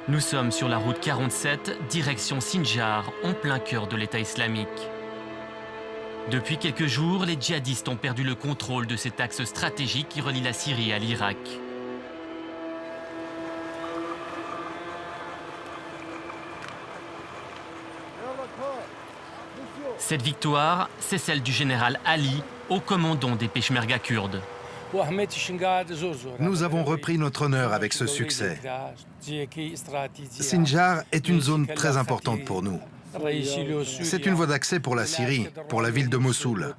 Nous sommes sur la route 47, direction Sinjar, en plein cœur de l'État islamique. Depuis quelques jours, les djihadistes ont perdu le contrôle de cet axe stratégique qui relie la Syrie à l'Irak. Cette victoire, c'est celle du général Ali, haut commandant des Peshmerga kurdes. Nous avons repris notre honneur avec ce succès. Sinjar est une zone très importante pour nous. C'est une voie d'accès pour la Syrie, pour la ville de Mossoul.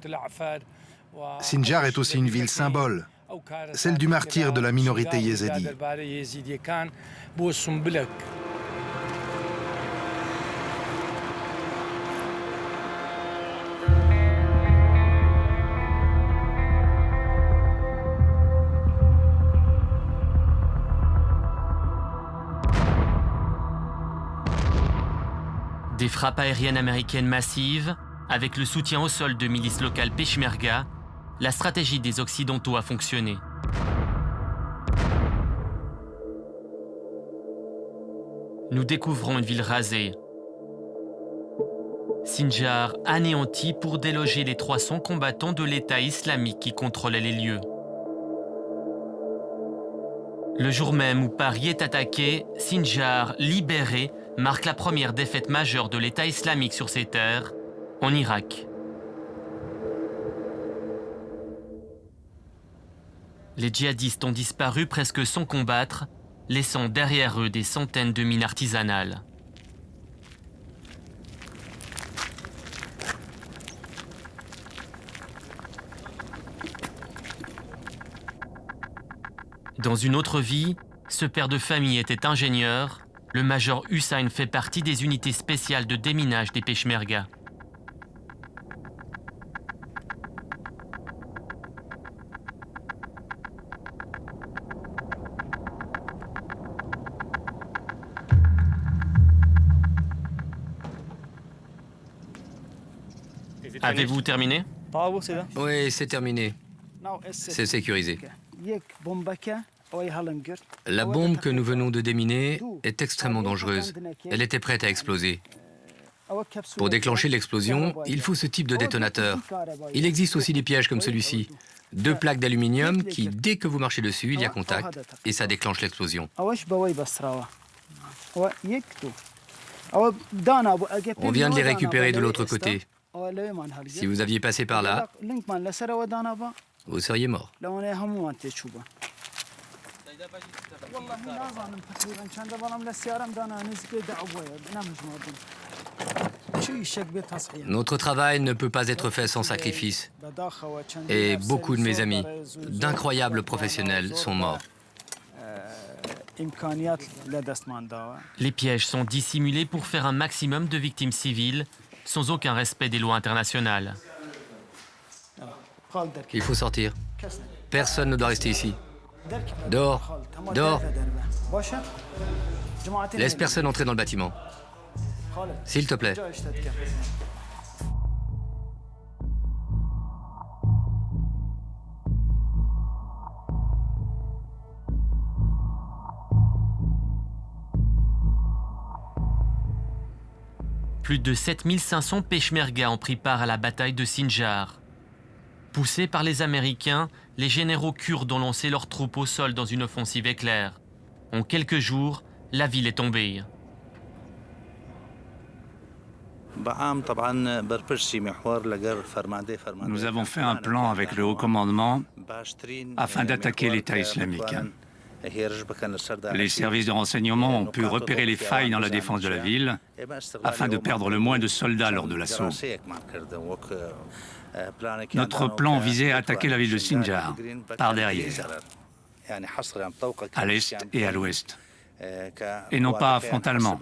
Sinjar est aussi une ville symbole, celle du martyr de la minorité yézidi. Des frappes aériennes américaines massives, avec le soutien au sol de milices locales Peshmerga, la stratégie des Occidentaux a fonctionné. Nous découvrons une ville rasée. Sinjar anéanti pour déloger les 300 combattants de l'État islamique qui contrôlaient les lieux. Le jour même où Paris est attaqué, Sinjar, libéré, marque la première défaite majeure de l'État islamique sur ces terres, en Irak. Les djihadistes ont disparu presque sans combattre, laissant derrière eux des centaines de mines artisanales. Dans une autre vie, ce père de famille était ingénieur. Le major Hussein fait partie des unités spéciales de déminage des Peshmerga. Avez-vous terminé? Oui, c'est terminé. C'est sécurisé. La bombe que nous venons de déminer est extrêmement dangereuse. Elle était prête à exploser. Pour déclencher l'explosion, il faut ce type de détonateur. Il existe aussi des pièges comme celui-ci. 2 plaques d'aluminium qui, dès que vous marchez dessus, il y a contact et ça déclenche l'explosion. On vient de les récupérer de l'autre côté. Si vous aviez passé par là, vous seriez mort. Notre travail ne peut pas être fait sans sacrifice. Et beaucoup de mes amis, d'incroyables professionnels, sont morts. Les pièges sont dissimulés pour faire un maximum de victimes civiles, sans aucun respect des lois internationales. Il faut sortir. Personne ne doit rester ici. Dehors, dehors. Laisse personne entrer dans le bâtiment. S'il te plaît. Plus de 7500 Peshmerga ont pris part à la bataille de Sinjar. Poussés par les Américains, les généraux kurdes ont lancé leurs troupes au sol dans une offensive éclair. En quelques jours, la ville est tombée. Nous avons fait un plan avec le haut commandement afin d'attaquer l'État islamique. Les services de renseignement ont pu repérer les failles dans la défense de la ville afin de perdre le moins de soldats lors de l'assaut. Notre plan visait à attaquer la ville de Sinjar par derrière, à l'est et à l'ouest, et non pas frontalement,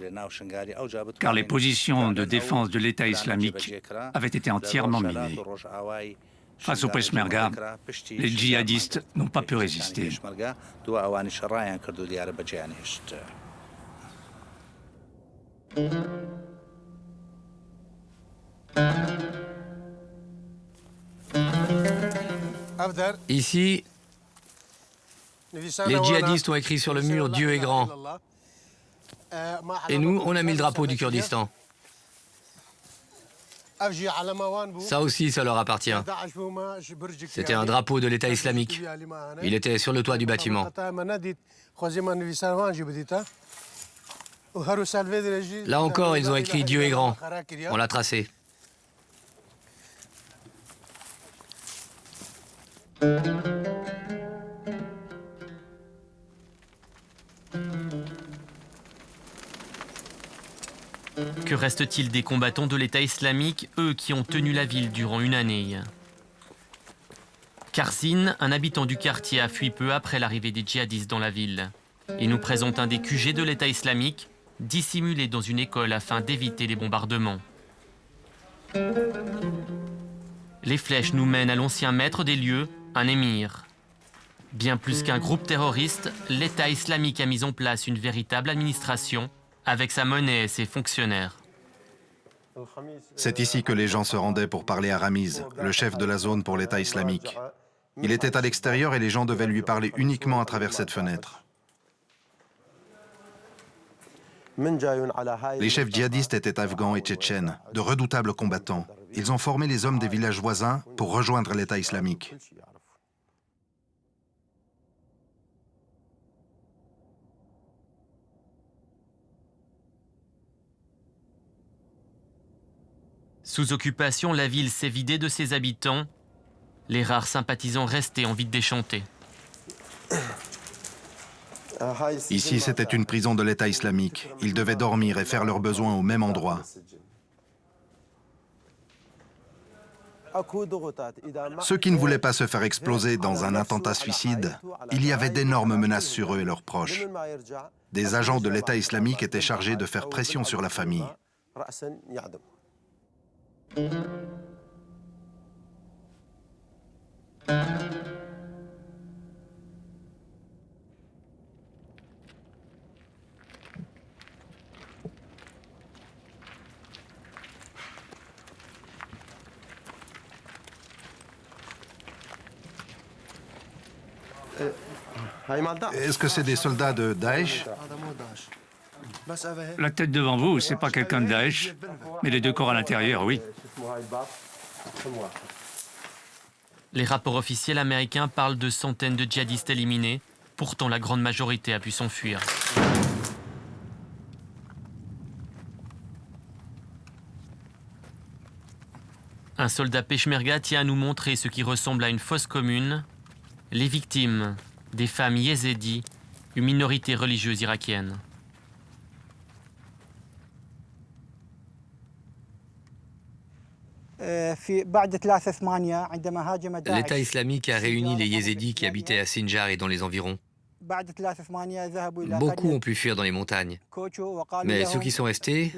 car les positions de défense de l'État islamique avaient été entièrement minées. Face aux Peshmerga, les djihadistes n'ont pas pu résister. Ici, les djihadistes ont écrit sur le mur « Dieu est grand ». Et nous, on a mis le drapeau du Kurdistan. Ça aussi, ça leur appartient. C'était un drapeau de l'État islamique. Il était sur le toit du bâtiment. Là encore, ils ont écrit « Dieu est grand ». On l'a tracé. Que reste-t-il des combattants de l'État islamique, eux qui ont tenu la ville durant une année? Karzine, un habitant du quartier, a fui peu après l'arrivée des djihadistes dans la ville. Il nous présente un des QG de l'État islamique, dissimulé dans une école afin d'éviter les bombardements. Les flèches nous mènent à l'ancien maître des lieux, un émir. Bien plus qu'un groupe terroriste, l'État islamique a mis en place une véritable administration, avec sa monnaie et ses fonctionnaires. C'est ici que les gens se rendaient pour parler à Ramiz, le chef de la zone pour l'État islamique. Il était à l'extérieur et les gens devaient lui parler uniquement à travers cette fenêtre. Les chefs djihadistes étaient afghans et tchétchènes, de redoutables combattants. Ils ont formé les hommes des villages voisins pour rejoindre l'État islamique. Sous occupation, la ville s'est vidée de ses habitants. Les rares sympathisants restés ont vite déchanté. Ici, c'était une prison de l'État islamique. Ils devaient dormir et faire leurs besoins au même endroit. Ceux qui ne voulaient pas se faire exploser dans un attentat suicide, il y avait d'énormes menaces sur eux et leurs proches. Des agents de l'État islamique étaient chargés de faire pression sur la famille. Est-ce que c'est des soldats de Daesh? La tête devant vous, c'est pas quelqu'un de Daesh, mais les deux corps à l'intérieur, oui. Les rapports officiels américains parlent de centaines de djihadistes éliminés. Pourtant, la grande majorité a pu s'enfuir. Un soldat peshmerga tient à nous montrer ce qui ressemble à une fosse commune. Les victimes, des femmes yézidis, une minorité religieuse irakienne. L'État islamique a réuni les Yézidis qui habitaient à Sinjar et dans les environs. Beaucoup ont pu fuir dans les montagnes. Mais ceux qui sont restés,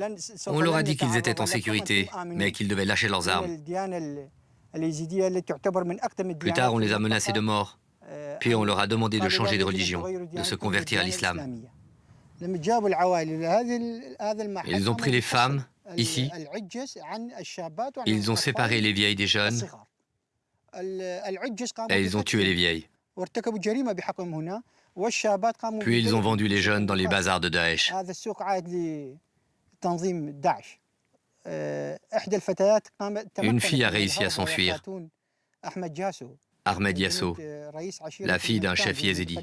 on leur a dit qu'ils étaient en sécurité, mais qu'ils devaient lâcher leurs armes. Plus tard, on les a menacés de mort. Puis on leur a demandé de changer de religion, de se convertir à l'islam. Ils ont pris les femmes, ici. Ils ont séparé les vieilles des jeunes. Et ils ont tué les vieilles. Puis ils ont vendu les jeunes dans les bazars de Daesh. Une fille a réussi à s'enfuir. Ahmed Yasso, la fille d'un chef yézidi.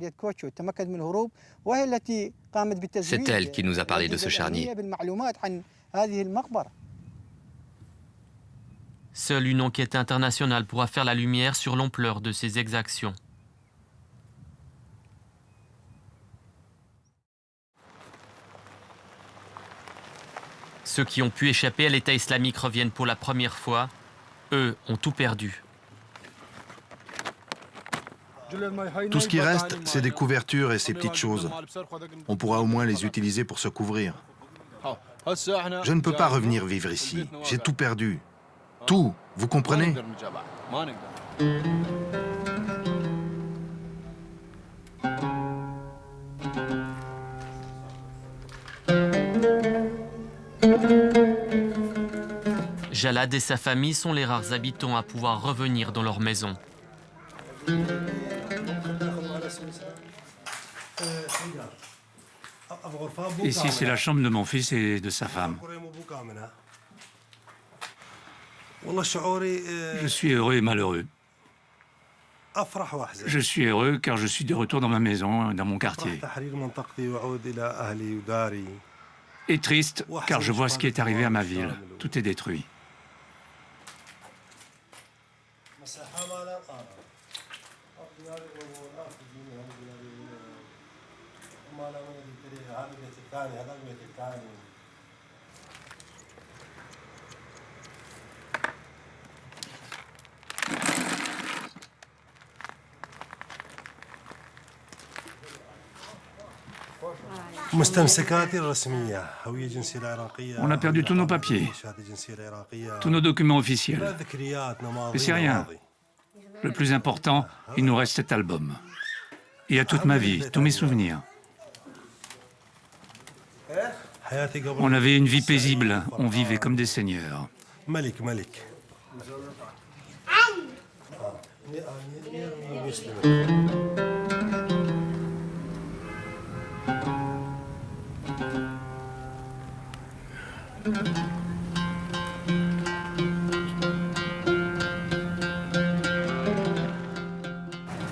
C'est elle qui nous a parlé de ce charnier. Seule une enquête internationale pourra faire la lumière sur l'ampleur de ces exactions. Ceux qui ont pu échapper à l'État islamique reviennent pour la première fois. Eux ont tout perdu. Tout ce qui reste, c'est des couvertures et ces petites choses. On pourra au moins les utiliser pour se couvrir. Je ne peux pas revenir vivre ici. J'ai tout perdu. Tout, vous comprenez? Jalad et sa famille sont les rares habitants à pouvoir revenir dans leur maison. Ici, c'est la chambre de mon fils et de sa femme. Je suis heureux et malheureux. Je suis heureux car je suis de retour dans ma maison, dans mon quartier. Et triste car je vois ce qui est arrivé à ma ville. Tout est détruit. On a perdu tous nos papiers, tous nos documents officiels. Mais c'est rien. Le plus important, il nous reste cet album. Il y a toute ma vie, tous mes souvenirs. On avait une vie paisible, on vivait comme des seigneurs.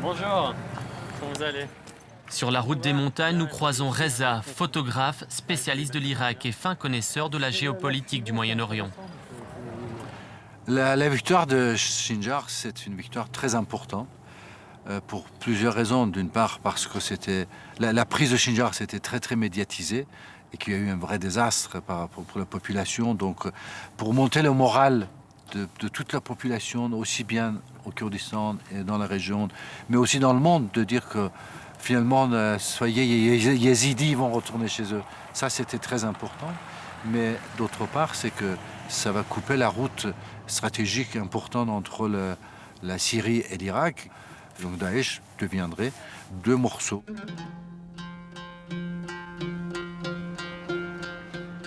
Bonjour, comment vous allez? Sur la route des montagnes, nous croisons Reza, photographe, spécialiste de l'Irak et fin connaisseur de la géopolitique du Moyen-Orient. La victoire de Sinjar, c'est une victoire très importante pour plusieurs raisons. D'une part, parce que la prise de Sinjar, c'était très médiatisé et qu'il y a eu un vrai désastre pour la population. Donc, pour monter le moral de toute la population, aussi bien au Kurdistan et dans la région, mais aussi dans le monde, de dire que finalement, soyez yézidis, ils vont retourner chez eux. Ça, c'était très important. Mais d'autre part, c'est que ça va couper la route stratégique importante entre la Syrie et l'Irak. Donc Daesh deviendrait deux morceaux.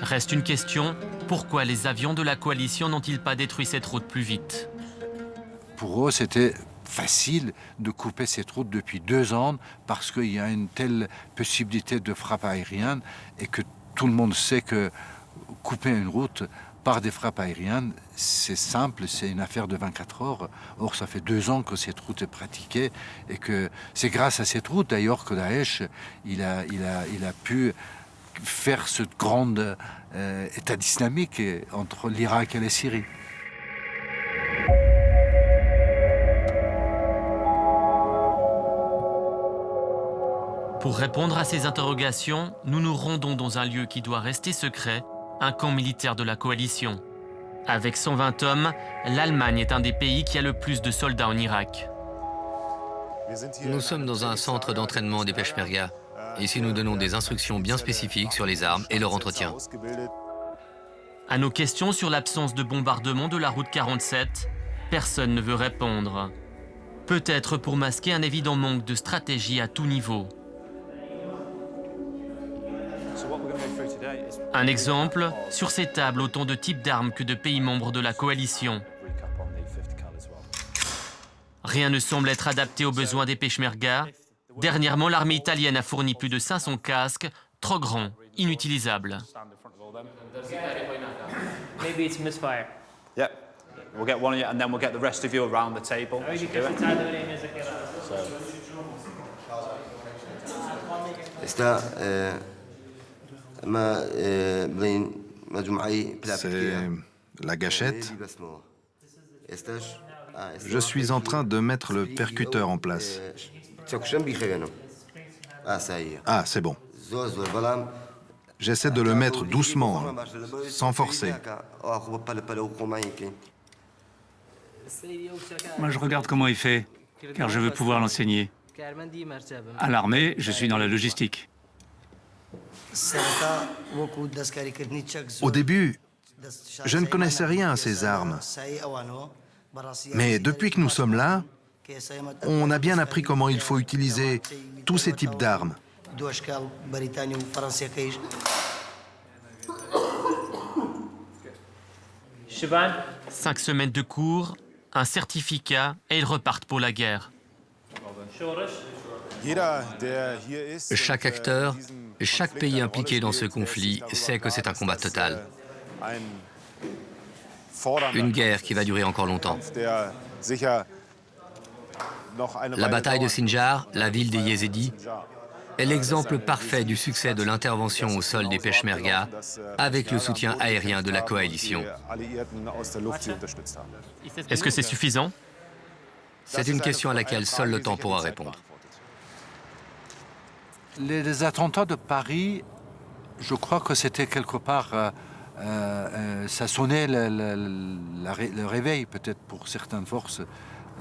Reste une question, pourquoi les avions de la coalition n'ont-ils pas détruit cette route plus vite? Pour eux, c'était facile de couper cette route depuis 2 ans parce qu'il y a une telle possibilité de frappe aérienne et que tout le monde sait que couper une route par des frappes aériennes, c'est simple, c'est une affaire de 24 heures. Or, ça fait 2 ans que cette route est pratiquée et que c'est grâce à cette route d'ailleurs que Daesh il a pu faire ce grand état islamique entre l'Irak et la Syrie. Pour répondre à ces interrogations, nous nous rendons dans un lieu qui doit rester secret, un camp militaire de la coalition. Avec 120 hommes, l'Allemagne est un des pays qui a le plus de soldats en Irak. Nous sommes dans un centre d'entraînement des Peshmerga. Ici, nous donnons des instructions bien spécifiques sur les armes et leur entretien. À nos questions sur l'absence de bombardement de la route 47, personne ne veut répondre. Peut-être pour masquer un évident manque de stratégie à tout niveau. Un exemple, sur ces tables, autant de types d'armes que de pays membres de la coalition. Rien ne semble être adapté aux besoins des Peshmerga. Dernièrement, l'armée italienne a fourni plus de 500 casques, trop grands, inutilisables. Maybe it's misfire. Yep. We'll get one of you, and then we'll get the rest of you around the table. C'est la gâchette. Je suis en train de mettre le percuteur en place. Ah, c'est bon. J'essaie de le mettre doucement, sans forcer. Moi, je regarde comment il fait, car je veux pouvoir l'enseigner. À l'armée, je suis dans la logistique. Au début, je ne connaissais rien à ces armes. Mais depuis que nous sommes là, on a bien appris comment il faut utiliser tous ces types d'armes. 5 semaines de cours, un certificat et ils repartent pour la guerre. Chaque acteur, chaque pays impliqué dans ce conflit sait que c'est un combat total. Une guerre qui va durer encore longtemps. La bataille de Sinjar, la ville des Yézidis, est l'exemple parfait du succès de l'intervention au sol des Peshmerga avec le soutien aérien de la coalition. Est-ce que c'est suffisant? C'est une question à laquelle seul le temps pourra répondre. Les attentats de Paris, je crois que c'était quelque part, ça sonnait le réveil peut-être pour certaines forces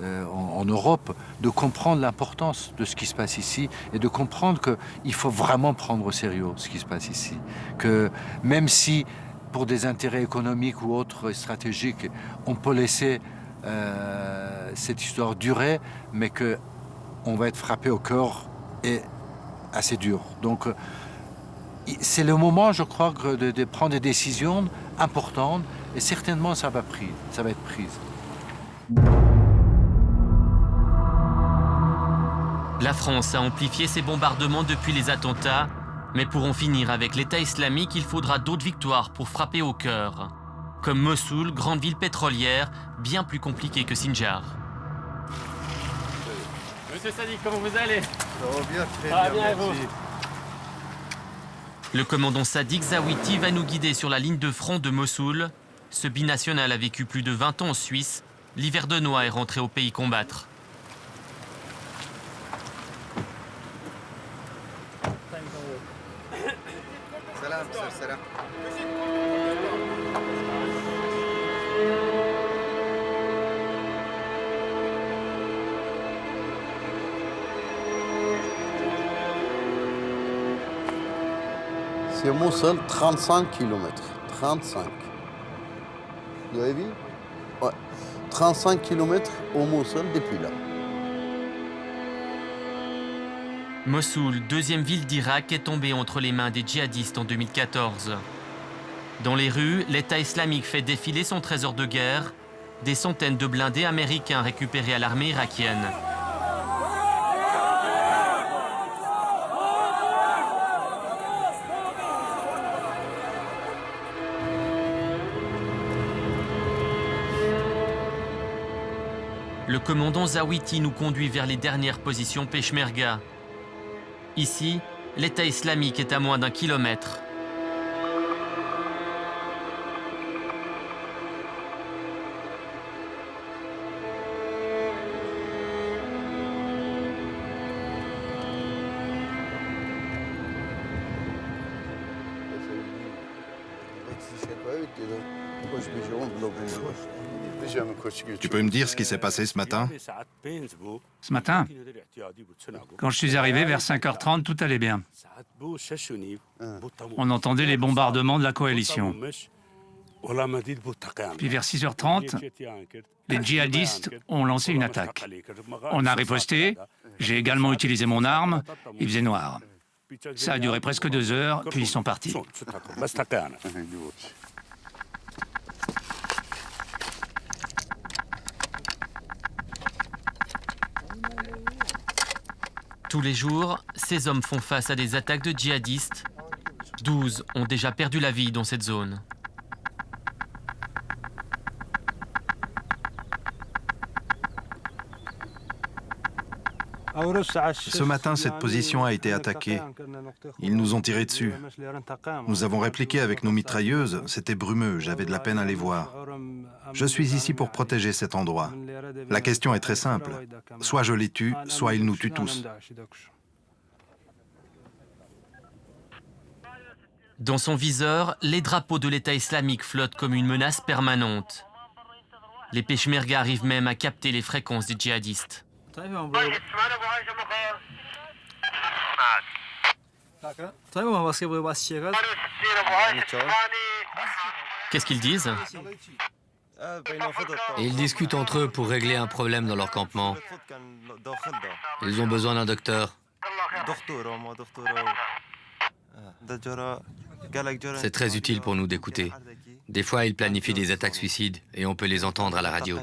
en Europe, de comprendre l'importance de ce qui se passe ici et de comprendre qu'il faut vraiment prendre au sérieux ce qui se passe ici. Que même si pour des intérêts économiques ou autres stratégiques, on peut laisser cette histoire durer, mais qu'on va être frappé au cœur et assez dur. Donc c'est le moment, je crois, de prendre des décisions importantes et certainement ça va être prise. La France a amplifié ses bombardements depuis les attentats, mais pour en finir avec l'État islamique, il faudra d'autres victoires pour frapper au cœur. Comme Mossoul, grande ville pétrolière, bien plus compliquée que Sinjar. Monsieur Sadiq, comment vous allez? Ça va bien, très bien, merci. Le commandant Sadiq Zawiti va nous guider sur la ligne de front de Mossoul. Ce binational a vécu plus de 20 ans en Suisse. L'hiver de Noix est rentré au pays combattre. Salam. C'est Mossoul, 35 km. 35. Vous avez vu? Ouais. 35 km au Mossoul depuis là. Mossoul, deuxième ville d'Irak, est tombée entre les mains des djihadistes en 2014. Dans les rues, l'État islamique fait défiler son trésor de guerre, des centaines de blindés américains récupérés à l'armée irakienne. Le commandant Zawiti nous conduit vers les dernières positions Peshmerga. Ici, l'État islamique est à moins d'1 kilomètre. Tu peux me dire ce qui s'est passé ce matin? Ce matin, quand je suis arrivé vers 5h30, tout allait bien. On entendait les bombardements de la coalition. Puis vers 6h30, les djihadistes ont lancé une attaque. On a riposté, j'ai également utilisé mon arme, il faisait noir. Ça a duré presque 2 heures, puis ils sont partis. Tous les jours, ces hommes font face à des attaques de djihadistes. 12 ont déjà perdu la vie dans cette zone. Ce matin, cette position a été attaquée. Ils nous ont tiré dessus. Nous avons répliqué avec nos mitrailleuses. C'était brumeux, j'avais de la peine à les voir. Je suis ici pour protéger cet endroit. La question est très simple. Soit je les tue, soit ils nous tuent tous. Dans son viseur, les drapeaux de l'État islamique flottent comme une menace permanente. Les Peshmerga arrivent même à capter les fréquences des djihadistes. Qu'est-ce qu'ils disent? Ils discutent entre eux pour régler un problème dans leur campement. Ils ont besoin d'un docteur. C'est très utile pour nous d'écouter. Des fois, ils planifient des attaques suicides et on peut les entendre à la radio.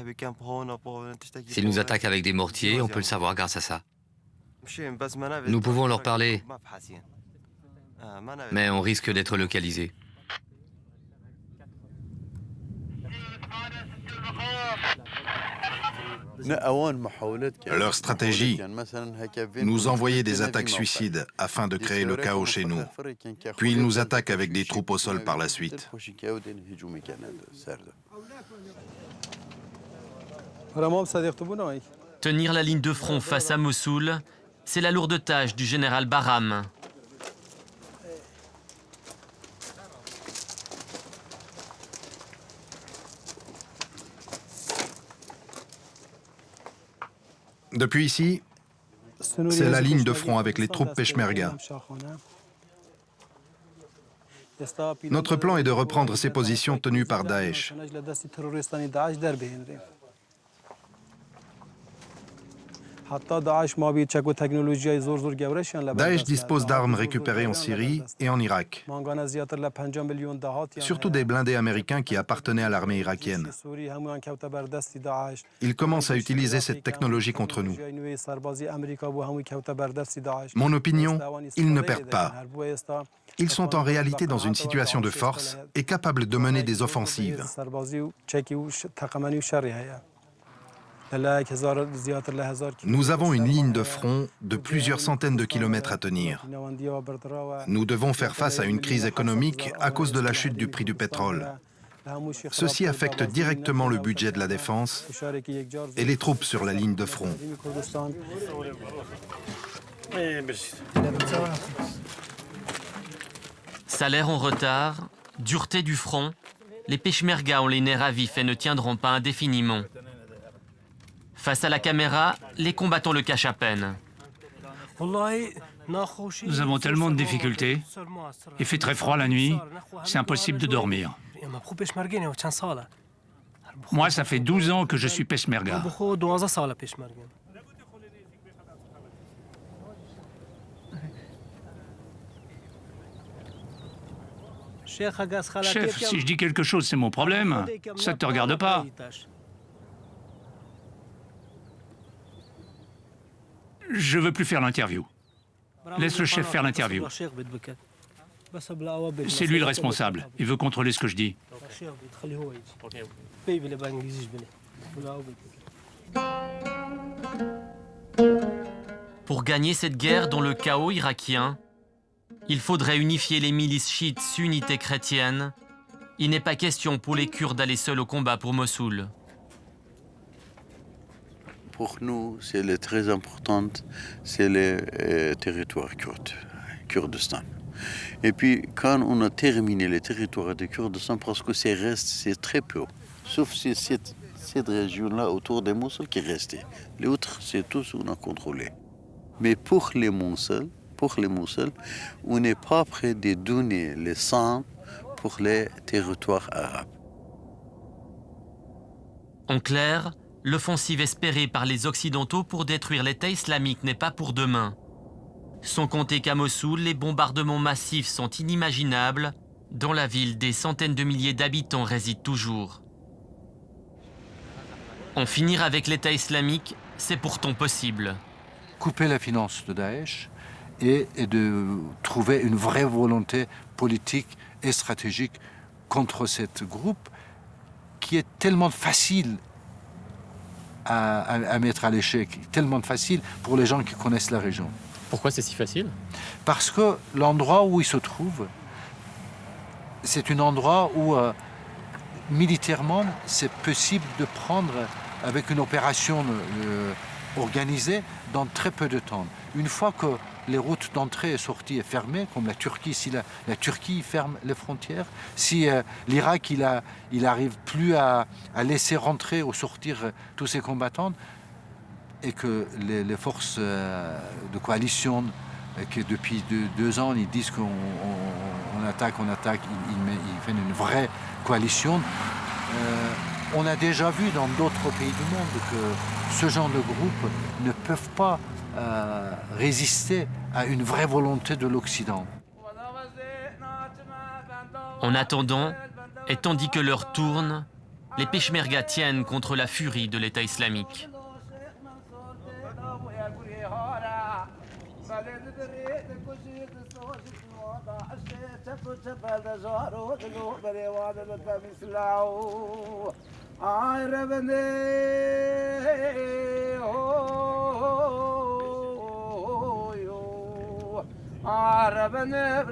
S'ils nous attaquent avec des mortiers, on peut le savoir grâce à ça. Nous pouvons leur parler, mais on risque d'être localisés. Leur stratégie, nous envoyer des attaques suicides afin de créer le chaos chez nous. Puis ils nous attaquent avec des troupes au sol par la suite. Tenir la ligne de front face à Mossoul, c'est la lourde tâche du général Bahram. Depuis ici, c'est la ligne de front avec les troupes Peshmerga. Notre plan est de reprendre ces positions tenues par Daesh. Daesh dispose d'armes récupérées en Syrie et en Irak, surtout des blindés américains qui appartenaient à l'armée irakienne. Ils commencent à utiliser cette technologie contre nous. Mon opinion, ils ne perdent pas. Ils sont en réalité dans une situation de force et capables de mener des offensives. Nous avons une ligne de front de plusieurs centaines de kilomètres à tenir. Nous devons faire face à une crise économique à cause de la chute du prix du pétrole. Ceci affecte directement le budget de la défense et les troupes sur la ligne de front. Salaire en retard, dureté du front, les Peshmerga ont les nerfs à vif et ne tiendront pas indéfiniment. Face à la caméra, les combattants le cachent à peine. Nous avons tellement de difficultés. Il fait très froid la nuit. C'est impossible de dormir. Moi, ça fait 12 ans que je suis Peshmerga. Chef, si je dis quelque chose, c'est mon problème. Ça ne te regarde pas. Je veux plus faire l'interview. Laisse le chef faire l'interview. C'est lui le responsable. Il veut contrôler ce que je dis. Pour gagner cette guerre dans le chaos irakien, il faudrait unifier les milices chiites sunnites et chrétiennes. Il n'est pas question pour les Kurdes d'aller seuls au combat pour Mossoul. Pour nous, c'est très important, c'est le territoire kurde, Kurdistan. Et puis, quand on a terminé les territoires de Kurdistan, parce que c'est très peu, sauf cette région-là autour de Mossoul qui est restée. Les autres, c'est tout ce qu'on a contrôlé. Mais pour les Mossoul, on n'est pas prêt de donner le sang pour les territoires arabes. En clair, l'offensive espérée par les Occidentaux pour détruire l'État islamique n'est pas pour demain. Sans compter qu'à Mossoul, les bombardements massifs sont inimaginables. Dans la ville, des centaines de milliers d'habitants résident toujours. En finir avec l'État islamique, c'est pourtant possible. Couper la finance de Daesh et de trouver une vraie volonté politique et stratégique contre ce groupe qui est tellement facile à mettre à l'échec, tellement facile pour les gens qui connaissent la région. Pourquoi c'est si facile? Parce que l'endroit où il se trouve, c'est un endroit où militairement c'est possible de prendre avec une opération organisée dans très peu de temps. Une fois que les routes d'entrée et sortie sont fermées, comme la Turquie, si la Turquie ferme les frontières, si l'Irak il n'arrive plus à laisser rentrer ou sortir tous ses combattants, et que les forces de coalition, que depuis 2 ans, ils disent qu'on attaque, ils font une vraie coalition. On a déjà vu dans d'autres pays du monde que ce genre de groupes ne peuvent pas résister à une vraie volonté de l'Occident. En attendant, et tandis que l'heure tourne, les Peshmerga tiennent contre la furie de l'État islamique. Arabane,